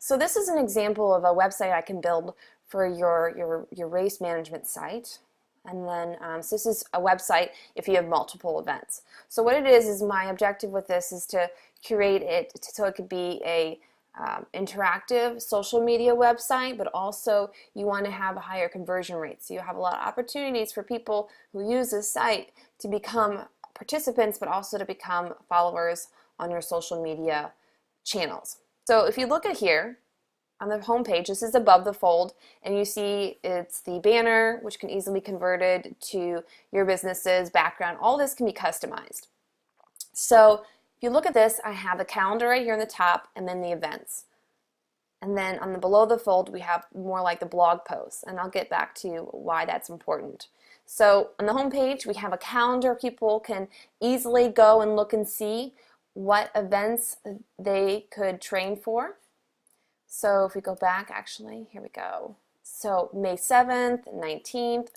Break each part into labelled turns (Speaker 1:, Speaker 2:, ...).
Speaker 1: So this is an example of a website I can build for your race management site. And then, so this is a website if you have multiple events. So what it is my objective with this is to curate it so it could be a interactive social media website, but also you want to have a higher conversion rate. So you have a lot of opportunities for people who use this site to become participants, but also to become followers on your social media channels. So if you look at here on the home page, this is above the fold, and you see it's the banner, which can easily be converted to your business's background. All this can be customized. So if you look at this, I have the calendar right here on the top, and then the events. And then on the below the fold, we have more like the blog posts, and I'll get back to why that's important. So on the home page, we have a calendar. People can easily go and look and see what events they could train for. So if we go back, actually, here we go. So May 7th, 19th,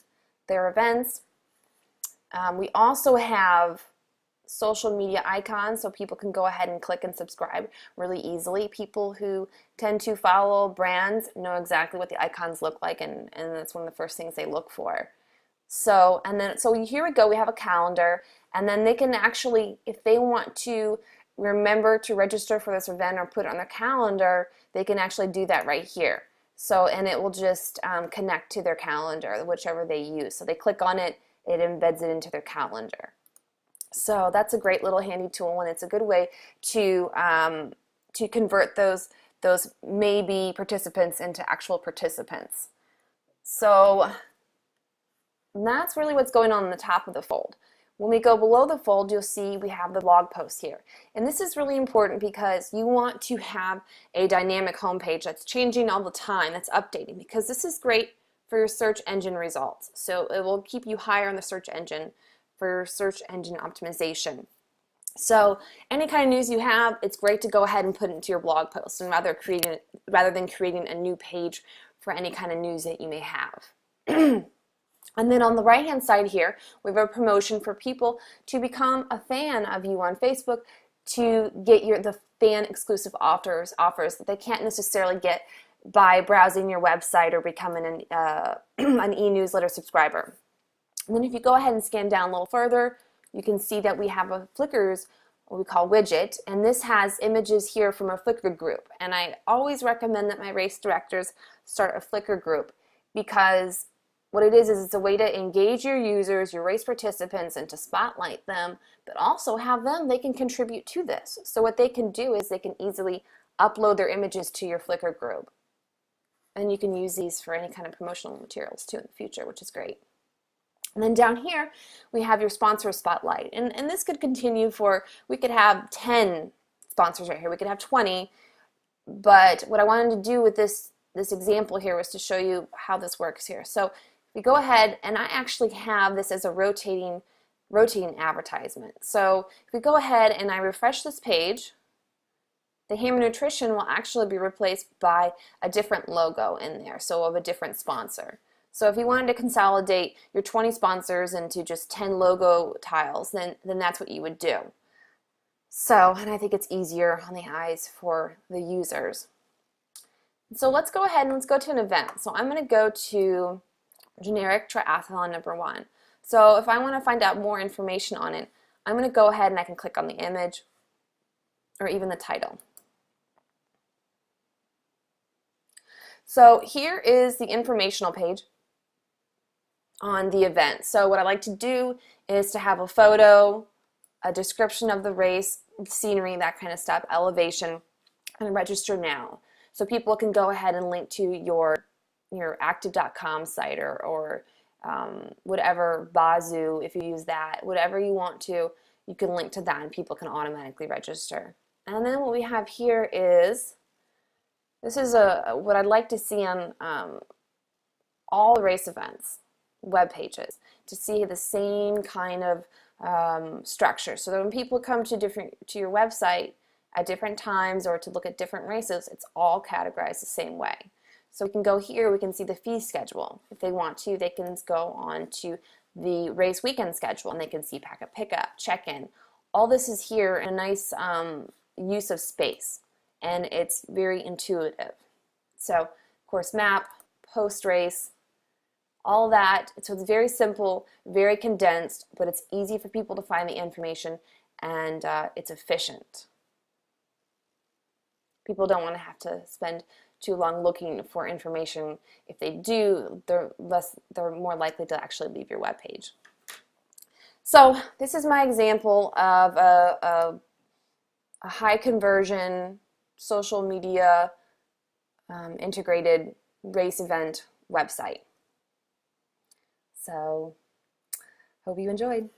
Speaker 1: their events. We also have social media icons, so people can go ahead and click and subscribe really easily. People who tend to follow brands know exactly what the icons look like, and that's one of the first things they look for. So here we go, we have a calendar, and then they can actually, if they want to remember to register for this event or put it on their calendar, they can actually do that right here. So, and it will just connect to their calendar, whichever they use. So they click on it, it embeds it into their calendar. So that's a great little handy tool, and it's a good way to convert those maybe participants into actual participants. So that's really what's going on the top of the fold. When we go below the fold, you'll see we have the blog post here. And this is really important because you want to have a dynamic homepage that's changing all the time, that's updating, because this is great for your search engine results. So it will keep you higher on the search engine for your search engine optimization. So any kind of news you have, it's great to go ahead and put it into your blog post, and rather than creating a new page for any kind of news that you may have. And then on the right hand side here, we have a promotion for people to become a fan of you on Facebook, to get the fan exclusive offers that they can't necessarily get by browsing your website or becoming an e-newsletter subscriber. And then if you go ahead and scan down a little further, you can see that we have a Flickr's, what we call widget, and this has images here from a Flickr group. And I always recommend that my race directors start a Flickr group, because what it is it's a way to engage your users, your race participants, and to spotlight them, but also have them, they can contribute to this. So what they can do is they can easily upload their images to your Flickr group. And you can use these for any kind of promotional materials too in the future, which is great. And then down here, we have your sponsor spotlight. And this could continue we could have 10 sponsors right here, we could have 20, but what I wanted to do with this example here was to show you how this works here. So we go ahead, and I actually have this as a rotating advertisement. So if we go ahead and I refresh this page, the Hammer Nutrition will actually be replaced by a different logo in there, so of a different sponsor. So if you wanted to consolidate your 20 sponsors into just 10 logo tiles, then that's what you would do. So, and I think it's easier on the eyes for the users. So let's go ahead and let's go to an event. So I'm going to go to generic triathlon number 1. So if I want to find out more information on it, I'm going to go ahead and I can click on the image or even the title. So here is the informational page on the event. So what I like to do is to have a photo, a description of the race, scenery, that kind of stuff, elevation, and register now. So people can go ahead and link to your active.com site or whatever, Bazoo, if you use that, whatever you want to, you can link to that and people can automatically register. And then what we have here is, this is what I'd like to see on all the race events web pages, to see the same kind of structure, so that when people come to your website at different times or to look at different races, it's all categorized the same way. So we can go here, we can see the fee schedule. If they want to, they can go on to the race weekend schedule and they can see pickup, check-in. All this is here in a nice use of space. and it's very intuitive. So course map, post race, all that. So it's very simple, very condensed, but it's easy for people to find the information, and it's efficient. People don't want to have to spend too long looking for information. If they do, they're more likely to actually leave your web page. So this is my example of a high conversion social media integrated race event website. So hope you enjoyed.